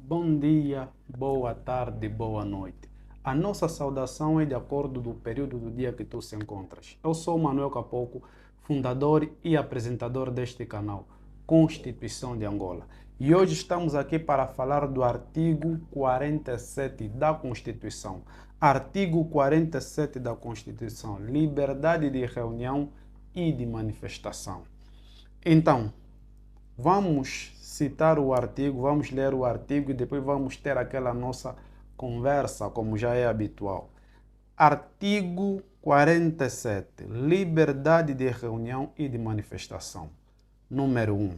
Bom dia, boa tarde, boa noite. A nossa saudação é de acordo do período do dia que tu se encontras. Eu sou Manuel Capoco, fundador e apresentador deste canal, Constituição de Angola. E hoje estamos aqui para falar do artigo 47 da Constituição. Artigo 47 da Constituição, liberdade de reunião e de manifestação. Então, vamos citar o artigo, vamos ler o artigo e depois vamos ter aquela nossa conversa, como já é habitual. Artigo 47. Liberdade de reunião e de manifestação. Número 1.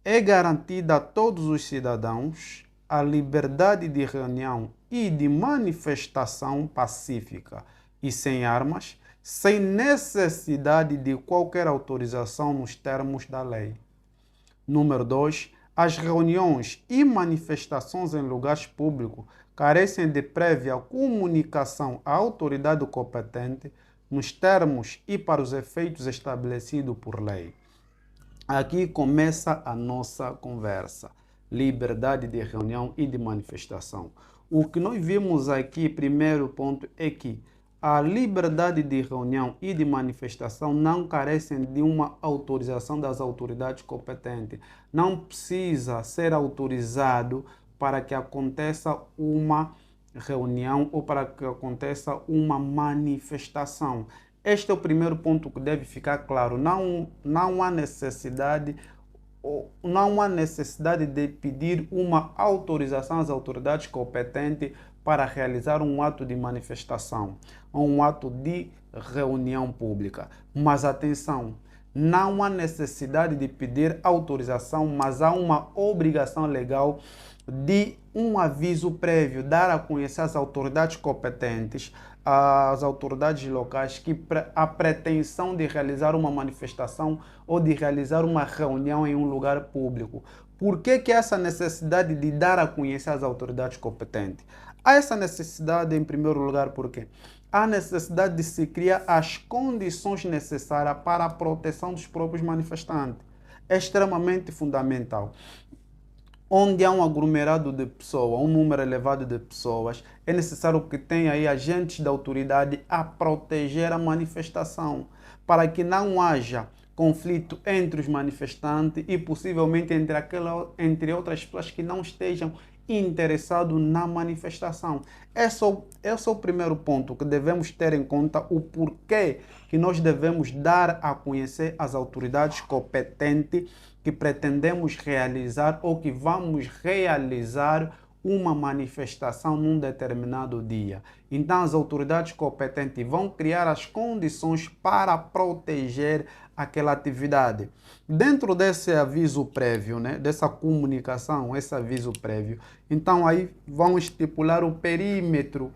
É garantida a todos os cidadãos a liberdade de reunião e de manifestação pacífica e sem armas, sem necessidade de qualquer autorização nos termos da lei. Número 2. As reuniões e manifestações em lugares públicos carecem de prévia comunicação à autoridade competente nos termos e para os efeitos estabelecidos por lei. Aqui começa a nossa conversa. Liberdade de reunião e de manifestação. O que nós vimos aqui, primeiro ponto, é que a liberdade de reunião e de manifestação não carecem de uma autorização das autoridades competentes. Não precisa ser autorizado para que aconteça uma reunião ou para que aconteça uma manifestação. Este é o primeiro ponto que deve ficar claro. Não há necessidade de pedir uma autorização às autoridades competentes para realizar um ato de manifestação ou um ato de reunião pública. Mas atenção, não há necessidade de pedir autorização, mas há uma obrigação legal de um aviso prévio, dar a conhecer às autoridades competentes, às autoridades locais, que a pretensão de realizar uma manifestação ou de realizar uma reunião em um lugar público. Por que essa necessidade de dar a conhecer às autoridades competentes? Há essa necessidade, em primeiro lugar, porque há necessidade de se criar as condições necessárias para a proteção dos próprios manifestantes. É extremamente fundamental. Onde há um aglomerado de pessoas, um número elevado de pessoas, é necessário que tenha aí agentes da autoridade a proteger a manifestação, para que não haja conflito entre os manifestantes e possivelmente entre outras pessoas que não estejam interessados na manifestação. Esse é o primeiro ponto que devemos ter em conta, o porquê que nós devemos dar a conhecer às autoridades competentes que pretendemos realizar ou que vamos realizar uma manifestação num determinado dia. Então, as autoridades competentes vão criar as condições para proteger aquela atividade. Dentro desse aviso prévio, dessa comunicação, esse aviso prévio, então aí vão estipular o perímetro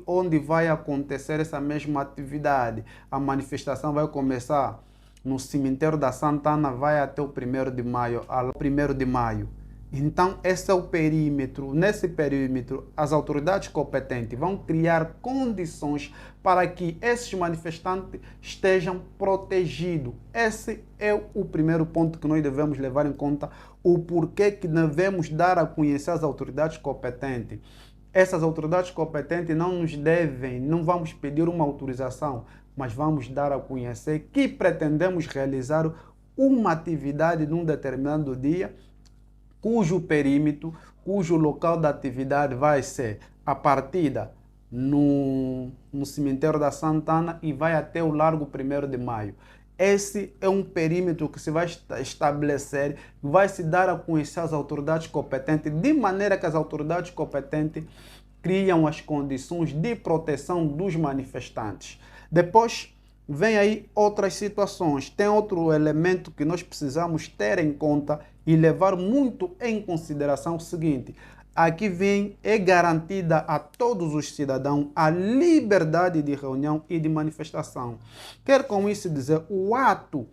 onde vai acontecer essa mesma atividade. A manifestação vai começar no cemitério da Santa Ana, vai até o 1º de maio, Então, esse é o perímetro. Nesse perímetro, as autoridades competentes vão criar condições para que esses manifestantes estejam protegidos. Esse é o primeiro ponto que nós devemos levar em conta, o porquê que devemos dar a conhecer às autoridades competentes. Essas autoridades competentes não vamos pedir uma autorização, mas vamos dar a conhecer que pretendemos realizar uma atividade num determinado dia, cujo perímetro, cujo local da atividade vai ser a partida no cemitério da Santa Ana e vai até o Largo 1º de Maio. Esse é um perímetro que se vai estabelecer, vai se dar a conhecer às autoridades competentes, de maneira que as autoridades competentes criam as condições de proteção dos manifestantes. Depois, vem aí outras situações. Tem outro elemento que nós precisamos ter em conta e levar muito em consideração o seguinte. Aqui é garantida a todos os cidadãos a liberdade de reunião e de manifestação. Quer com isso dizer, o ato,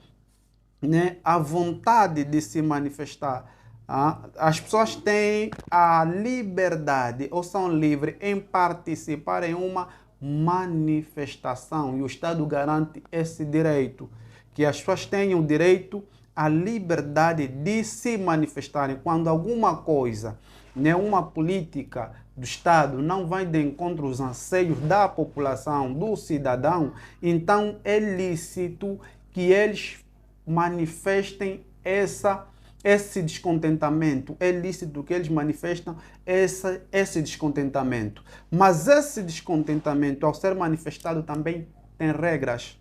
a vontade de se manifestar. As pessoas têm a liberdade ou são livres em participar em uma manifestação e o Estado garante esse direito, que as pessoas tenham o direito a liberdade de se manifestarem quando alguma coisa, né, uma política do Estado não vai de encontro aos anseios da população, do cidadão, então é lícito que eles manifestem esse descontentamento. É lícito que eles manifestem esse descontentamento. Mas esse descontentamento, ao ser manifestado, também tem regras.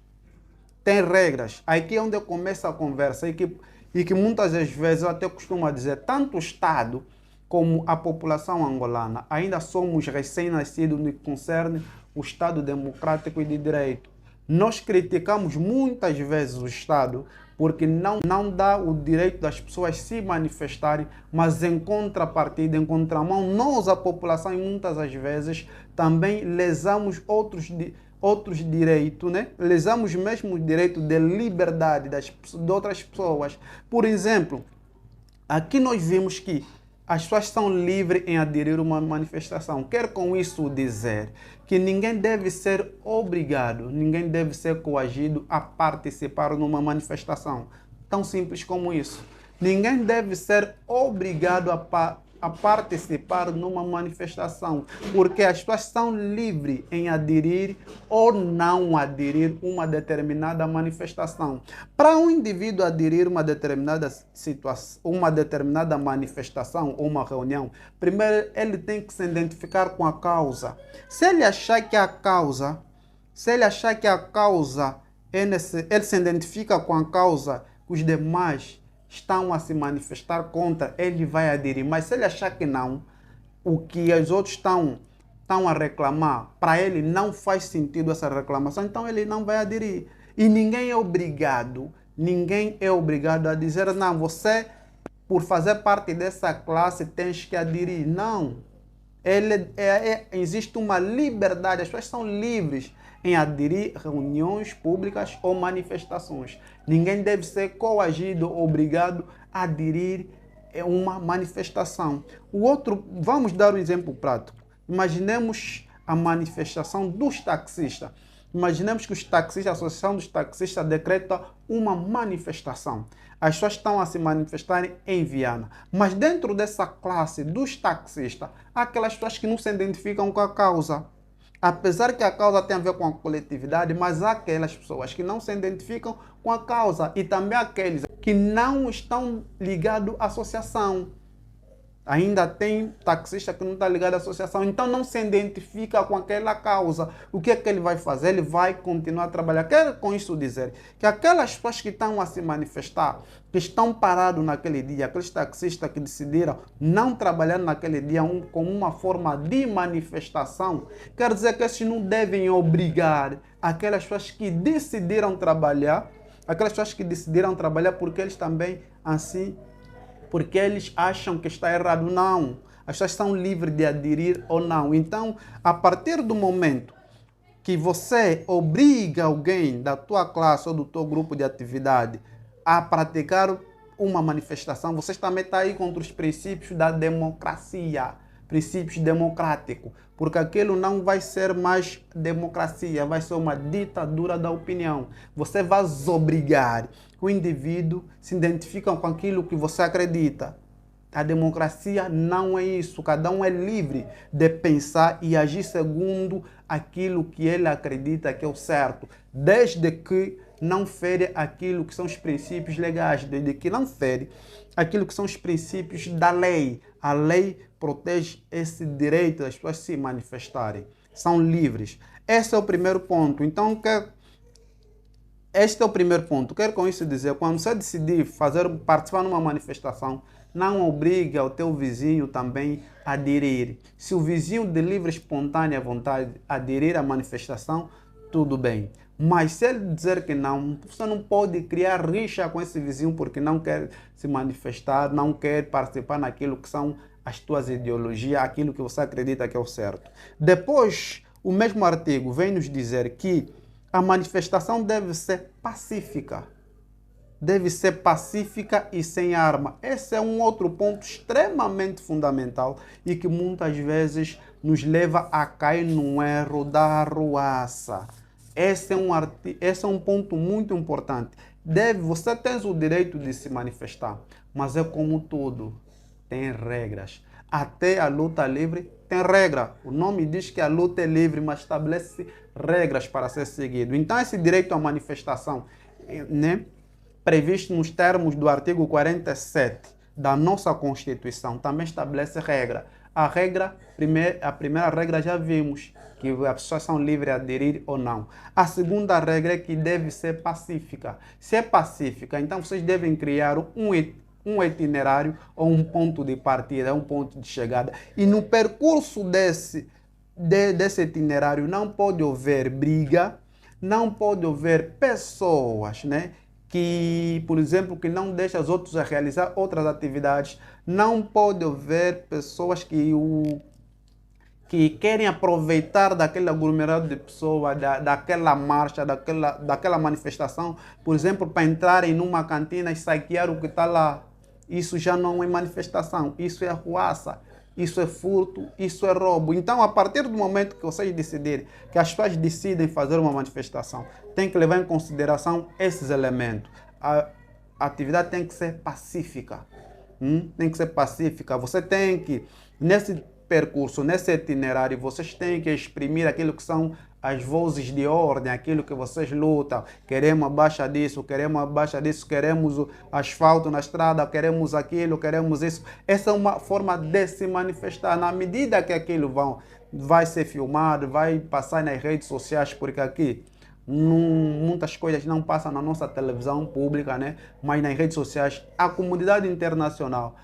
Tem regras. Aqui é onde eu começo a conversa e que muitas das vezes eu até costumo dizer, tanto o Estado como a população angolana ainda somos recém-nascidos no que concerne o Estado democrático e de direito. Nós criticamos muitas vezes o Estado porque não dá o direito das pessoas se manifestarem, mas em contrapartida, em contramão, nós, a população, e muitas das vezes também lesamos outros direitos, né? Lesamos mesmo o direito de liberdade de outras pessoas. Por exemplo, aqui nós vimos que as pessoas são livres em aderir a uma manifestação. Quero com isso dizer que ninguém deve ser obrigado, ninguém deve ser coagido a participar numa manifestação. Tão simples como isso. Ninguém deve ser obrigado a participar numa manifestação, porque as pessoas são livres em aderir ou não aderir a uma determinada manifestação. Para um indivíduo aderir a uma determinada situação, uma determinada manifestação ou uma reunião, primeiro ele tem que se identificar com a causa. Se ele achar que a causa, ele se identifica com a causa que os demais estão a se manifestar contra, ele vai aderir. Mas se ele achar que não, o que os outros estão a reclamar, para ele não faz sentido essa reclamação, então ele não vai aderir. E ninguém é obrigado a dizer, não, você, por fazer parte dessa classe, tens que aderir. Não. Existe uma liberdade, as pessoas são livres em aderir a reuniões públicas ou manifestações. Ninguém deve ser coagido ou obrigado a aderir a uma manifestação. Vamos dar um exemplo prático. Imaginemos a manifestação dos taxistas. Imaginemos que os taxistas, a Associação dos Taxistas decreta uma manifestação. As pessoas estão a se manifestarem em Viana. Mas dentro dessa classe dos taxistas, há aquelas pessoas que não se identificam com a causa. Apesar que a causa tem a ver com a coletividade, mas há aquelas pessoas que não se identificam com a causa e também aqueles que não estão ligados à associação. Ainda tem taxista que não está ligado à associação, então não se identifica com aquela causa. O que é que ele vai fazer? Ele vai continuar a trabalhar. Quero com isso dizer que aquelas pessoas que estão a se manifestar, que estão parados naquele dia, aqueles taxistas que decidiram não trabalhar naquele dia como uma forma de manifestação, quer dizer que esses não devem obrigar aquelas pessoas que decidiram trabalhar, porque eles também assim, porque eles acham que está errado. Não. As pessoas são livres de aderir ou não. Então, a partir do momento que você obriga alguém da tua classe ou do teu grupo de atividade a praticar uma manifestação, você também está aí contra os princípios da democracia, princípios democráticos, porque aquilo não vai ser mais democracia, vai ser uma ditadura da opinião. Você vai obrigar o indivíduo se identifica com aquilo que você acredita. A democracia não é isso. Cada um é livre de pensar e agir segundo aquilo que ele acredita que é o certo, desde que não fere aquilo que são os princípios legais, desde que não fere aquilo que são os princípios da lei. A lei protege esse direito das pessoas se manifestarem. São livres. Esse é o primeiro ponto. Então, este é o primeiro ponto. Quero com isso dizer, quando você decidir participar numa manifestação, não obriga o teu vizinho também a aderir. Se o vizinho de livre e espontânea vontade aderir à manifestação, tudo bem. Mas se ele dizer que não, você não pode criar rixa com esse vizinho porque não quer se manifestar, não quer participar naquilo que são as tuas ideologias, aquilo que você acredita que é o certo. Depois, o mesmo artigo vem nos dizer que a manifestação deve ser pacífica. Deve ser pacífica e sem arma. Esse é um outro ponto extremamente fundamental e que muitas vezes nos leva a cair no erro da arruaça. Esse é um ponto muito importante. você tem o direito de se manifestar, mas é como tudo, tem regras. Até a luta livre tem regra. O nome diz que a luta é livre, mas estabelece regras para ser seguido. Então esse direito à manifestação, né, previsto nos termos do artigo 47 da nossa Constituição, também estabelece regra. A primeira regra já vimos, que as pessoas são livres de aderir ou não. A segunda regra é que deve ser pacífica. Se é pacífica, então vocês devem criar um itinerário ou um ponto de partida, um ponto de chegada. E no percurso desse itinerário não pode haver briga, não pode haver pessoas, né, que, por exemplo, que não deixam os outros a realizar outras atividades. Não pode haver pessoas que querem aproveitar daquele aglomerado de pessoas, daquela marcha, daquela manifestação, por exemplo, para entrarem numa cantina e saquear o que está lá. Isso já não é manifestação, isso é arruaça, isso é furto, isso é roubo. Então, a partir do momento que vocês decidirem, que as pessoas decidem fazer uma manifestação, tem que levar em consideração esses elementos. A atividade tem que ser pacífica. Tem que ser pacífica. Você tem que, nesse percurso, nesse itinerário, vocês têm que exprimir aquilo que são as vozes de ordem, aquilo que vocês lutam. Queremos a baixa disso, queremos a baixa disso, queremos o asfalto na estrada, queremos aquilo, queremos isso. Essa é uma forma de se manifestar. Na medida que aquilo vai ser filmado, vai passar nas redes sociais, porque aqui muitas coisas não passam na nossa televisão pública, né? Mas nas redes sociais, a comunidade internacional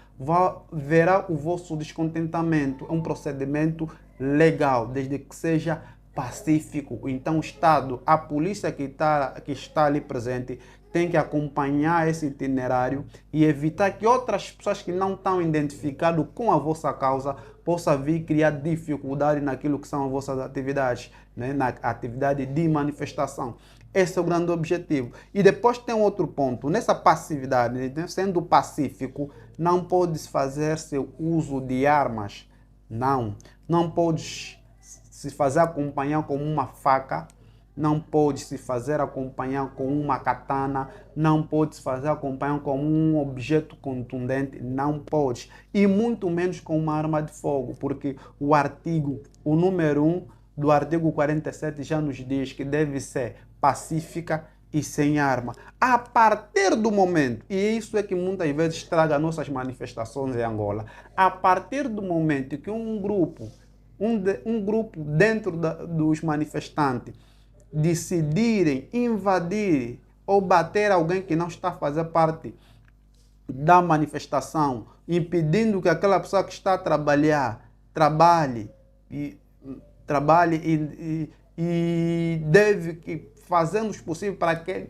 verá o vosso descontentamento. É um procedimento legal, desde que seja pacífico. Então o Estado, a polícia que está ali presente, tem que acompanhar esse itinerário e evitar que outras pessoas que não estão identificadas com a vossa causa possam vir criar dificuldade naquilo que são as vossas atividades, né? Na atividade de manifestação. Esse é o grande objetivo. E depois tem um outro ponto. Nessa passividade, né? Sendo pacífico, não pode fazer seu uso de armas. Não pode se fazer acompanhar com uma faca, não pode se fazer acompanhar com uma katana, não pode se fazer acompanhar com um objeto contundente, não pode. E muito menos com uma arma de fogo, porque o número 1 do artigo 47 já nos diz que deve ser pacífica e sem arma. A partir do momento, e isso é que muitas vezes estraga nossas manifestações em Angola, a partir do momento que um grupo dentro dos manifestantes decidirem invadir ou bater alguém que não está a fazer parte da manifestação, impedindo que aquela pessoa que está a trabalhar trabalhe e deve que fazendo o possível para que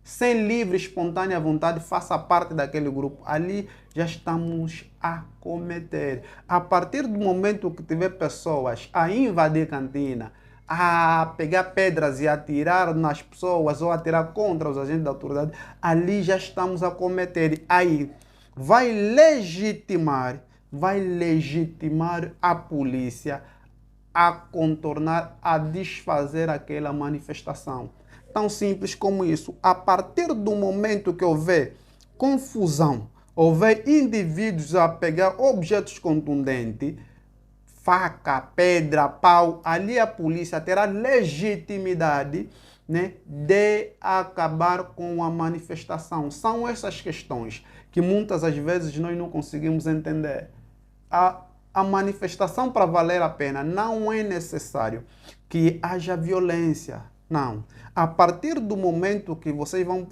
sem livre, espontânea vontade, faça parte daquele grupo. Ali já estamos a cometer. A partir do momento que tiver pessoas a invadir cantina, a pegar pedras e atirar nas pessoas ou atirar contra os agentes da autoridade, ali já estamos a cometer. Aí vai legitimar a polícia a contornar, a desfazer aquela manifestação. Tão simples como isso. A partir do momento que houver confusão, houver indivíduos a pegar objetos contundentes, faca, pedra, pau, ali a polícia terá legitimidade, né, de acabar com a manifestação. São essas questões que muitas das vezes nós não conseguimos entender. A manifestação, para valer a pena, não é necessário que haja violência. Não. A partir do momento que vocês vão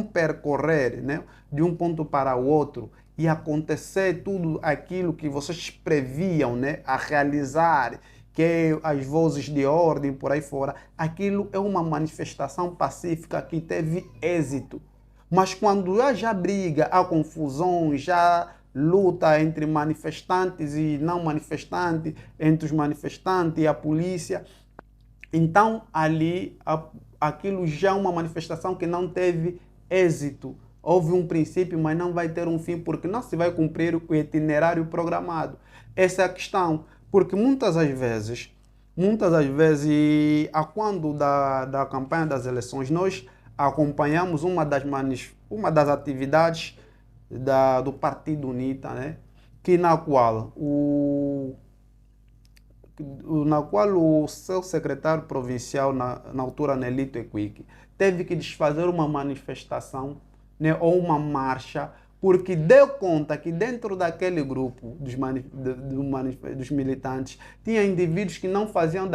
percorrer, né, de um ponto para o outro e acontecer tudo aquilo que vocês previam, né, a realizar, que é as vozes de ordem por aí fora, aquilo é uma manifestação pacífica que teve êxito. Mas quando haja briga, há confusão, já luta entre manifestantes e não manifestantes, entre os manifestantes e a polícia, então ali aquilo já é uma manifestação que não teve êxito. Houve um princípio, mas não vai ter um fim, porque não se vai cumprir o itinerário programado. Essa é a questão, porque muitas das vezes, a quando da campanha das eleições, nós acompanhamos uma das atividades do Partido UNITA, né? Na qual o seu secretário provincial, na altura, Nelito Equique, teve que desfazer uma manifestação, né, ou uma marcha, porque deu conta que dentro daquele grupo dos militantes tinha indivíduos que não faziam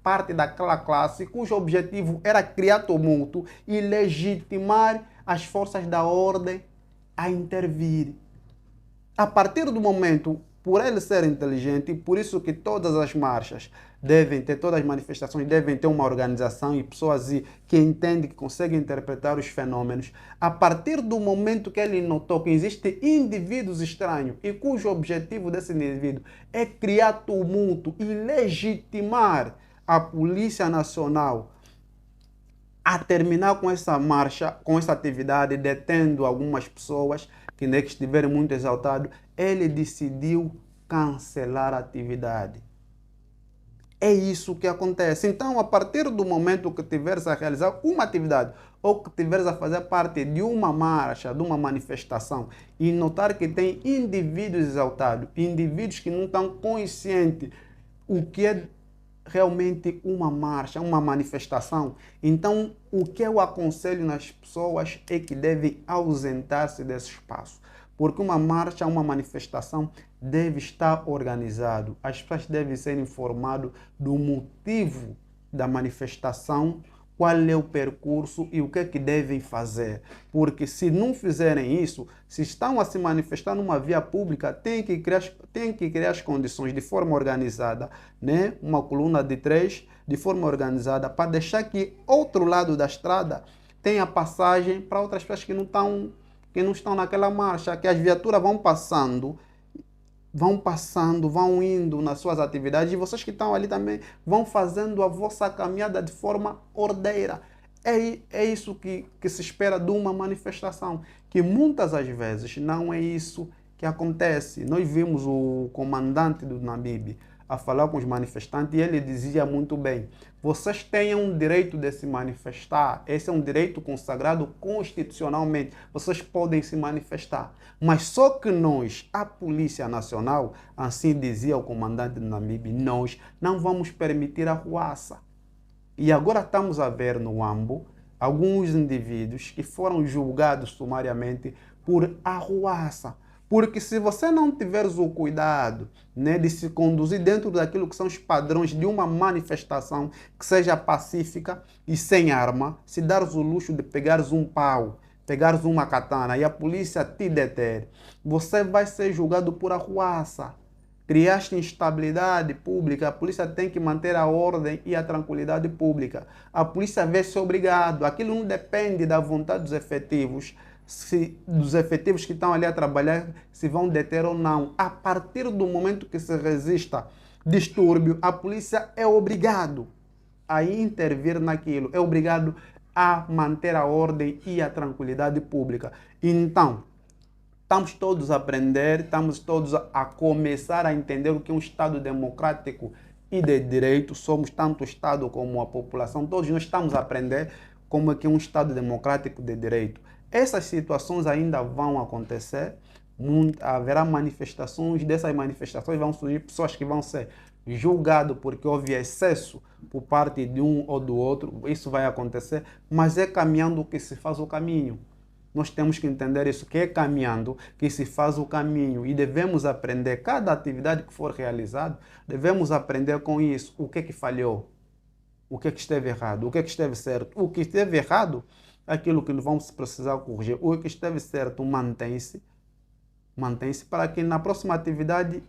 parte daquela classe, cujo objetivo era criar tumulto e legitimar as forças da ordem a intervir. A partir do momento, por ele ser inteligente, por isso que todas as marchas todas as manifestações devem ter uma organização e pessoas que entendem, que conseguem interpretar os fenômenos. A partir do momento que ele notou que existem indivíduos estranhos e cujo objetivo desse indivíduo é criar tumulto e legitimar a Polícia Nacional a terminar com essa marcha, com essa atividade, detendo algumas pessoas que estiverem muito exaltados, ele decidiu cancelar a atividade. É isso que acontece. Então, a partir do momento que tiveres a realizar uma atividade ou que tiveres a fazer parte de uma marcha, de uma manifestação e notar que tem indivíduos exaltados, indivíduos que não estão conscientes o que é realmente uma marcha, uma manifestação, então o que eu aconselho nas pessoas é que devem ausentar-se desse espaço. Porque uma marcha, uma manifestação deve estar organizado. As pessoas devem ser informadas do motivo da manifestação, qual é o percurso e o que é que devem fazer. Porque se não fizerem isso, se estão a se manifestar numa via pública, tem que criar as condições de forma organizada, né? Uma coluna de 3, de forma organizada, para deixar que outro lado da estrada tenha passagem para outras pessoas que não estão naquela marcha, que as viaturas vão passando, vão indo nas suas atividades e vocês que estão ali também vão fazendo a vossa caminhada de forma ordeira. É isso que se espera de uma manifestação, que muitas das vezes não é isso que acontece. Nós vimos o comandante do Namibe a falar com os manifestantes e ele dizia muito bem: vocês têm um direito de se manifestar, esse é um direito consagrado constitucionalmente, vocês podem se manifestar, mas só que nós, a Polícia Nacional, assim dizia o comandante do Namibe, nós não vamos permitir a ruaça. E agora estamos a ver no Ambo alguns indivíduos que foram julgados sumariamente por arruaça. Porque se você não tiveres o cuidado, né, de se conduzir dentro daquilo que são os padrões de uma manifestação que seja pacífica e sem arma, se dares o luxo de pegares um pau, pegares uma katana e a polícia te deter, você vai ser julgado por arruaça. Criaste instabilidade pública, a polícia tem que manter a ordem e a tranquilidade pública. A polícia vê-se obrigado, aquilo não depende da vontade dos efetivos, dos efetivos que estão ali a trabalhar, se vão deter ou não. A partir do momento que se resista distúrbio, a polícia é obrigado a intervir naquilo, é obrigado a manter a ordem e a tranquilidade pública. Então, estamos todos a aprender, estamos todos a começar a entender o que é um Estado democrático e de direito. Somos tanto o Estado como a população, todos nós estamos a aprender como é que é um Estado democrático de direito. Essas situações ainda vão acontecer, haverá manifestações, dessas manifestações vão surgir pessoas que vão ser julgadas porque houve excesso por parte de um ou do outro, isso vai acontecer, mas é caminhando que se faz o caminho. Nós temos que entender isso, que é caminhando que se faz o caminho e devemos aprender, cada atividade que for realizada, devemos aprender com isso, o que é que falhou, o que é que esteve errado, o que é que esteve certo. O que esteve errado, aquilo que vamos precisar corrigir. O que esteve certo, mantém-se para que na próxima atividade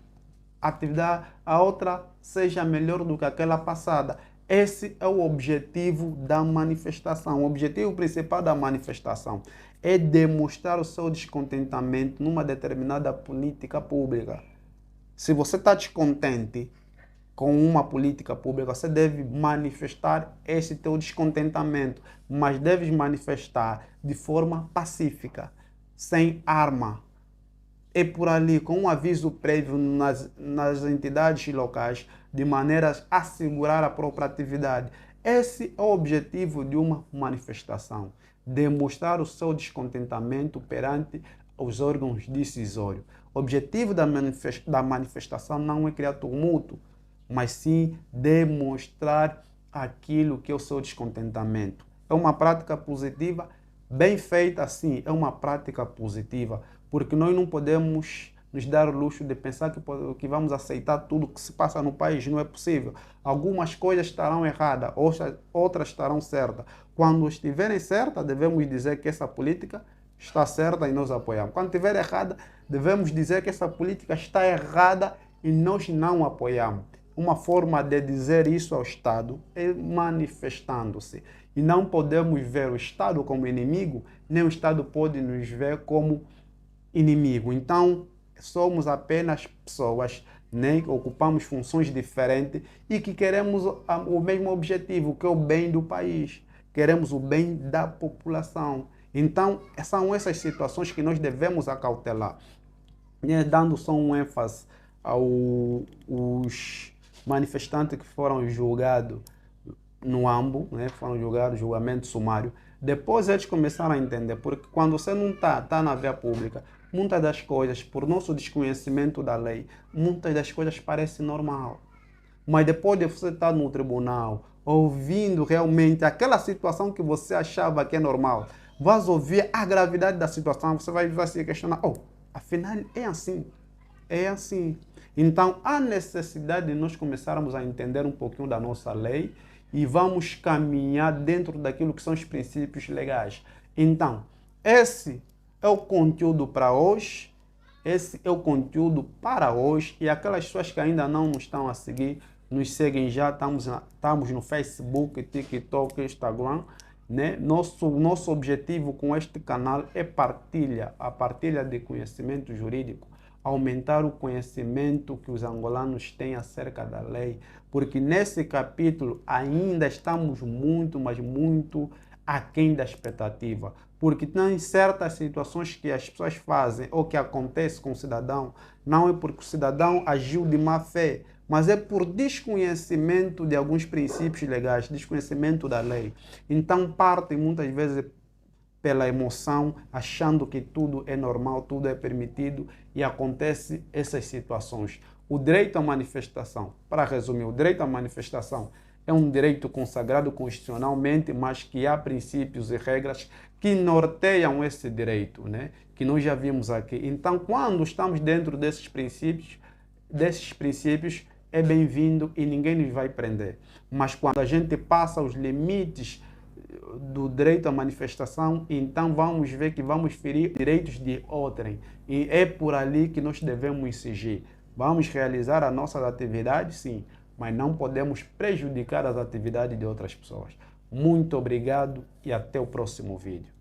a outra seja melhor do que aquela passada. Esse é o objetivo da manifestação. O objetivo principal da manifestação é demonstrar o seu descontentamento numa determinada política pública. Se você está descontente com uma política pública, você deve manifestar esse teu descontentamento, mas deves manifestar de forma pacífica, sem arma. É por ali, com um aviso prévio nas entidades locais, de maneira a assegurar a própria atividade. Esse é o objetivo de uma manifestação. demonstrar o seu descontentamento perante os órgãos decisórios. O objetivo da manifestação não é criar tumulto, mas sim demonstrar aquilo que é o seu descontentamento. É uma prática positiva, bem feita sim, é uma prática positiva, porque nós não podemos nos dar o luxo de pensar que vamos aceitar tudo que se passa no país. Não é possível. Algumas coisas estarão erradas, outras estarão certas. Quando estiverem certas, devemos dizer que essa política está certa e nós apoiamos. Quando estiver errada, devemos dizer que essa política está errada e nós não apoiamos. Uma forma de dizer isso ao Estado é manifestando-se. E não podemos ver o Estado como inimigo, nem o Estado pode nos ver como inimigo. Então, somos apenas pessoas, né, que ocupamos funções diferentes e que queremos o mesmo objetivo, que é o bem do país. Queremos o bem da população. Então, são essas situações que nós devemos acautelar. E dando só um ênfase aos manifestantes que foram julgados no AMBO, né, foram julgados, julgamento sumário. Depois eles começaram a entender, porque quando você não está na via pública, muitas das coisas, por nosso desconhecimento da lei, muitas das coisas parecem normal. Mas depois de você estar no tribunal, ouvindo realmente aquela situação que você achava que é normal, vai ouvir a gravidade da situação, você vai se questionar, afinal é assim, é assim. Então há necessidade de nós começarmos a entender um pouquinho da nossa lei e vamos caminhar dentro daquilo que são os princípios legais. Então, esse é o conteúdo para hoje, esse é o conteúdo para hoje, e aquelas pessoas que ainda não nos estão a seguir, nos seguem já, estamos no Facebook, TikTok, Instagram, né? Nosso objetivo com este canal é a partilha de conhecimento jurídico, aumentar o conhecimento que os angolanos têm acerca da lei, porque nesse capítulo ainda estamos muito, mas muito aquém da expectativa, porque tem certas situações que as pessoas fazem ou que acontece com o cidadão, não é porque o cidadão agiu de má fé, mas é por desconhecimento de alguns princípios legais, desconhecimento da lei. Então partem muitas vezes pela emoção, achando que tudo é normal, tudo é permitido e acontece essas situações. O direito à manifestação, para resumir, o direito à manifestação é um direito consagrado constitucionalmente, mas que há princípios e regras que norteiam esse direito, né? Que nós já vimos aqui. Então, quando estamos dentro desses princípios é bem-vindo e ninguém nos vai prender. Mas quando a gente passa os limites do direito à manifestação, então vamos ver que vamos ferir direitos de outrem. E é por ali que nós devemos incidir. Vamos realizar as nossas atividades, sim, mas não podemos prejudicar as atividades de outras pessoas. Muito obrigado e até o próximo vídeo.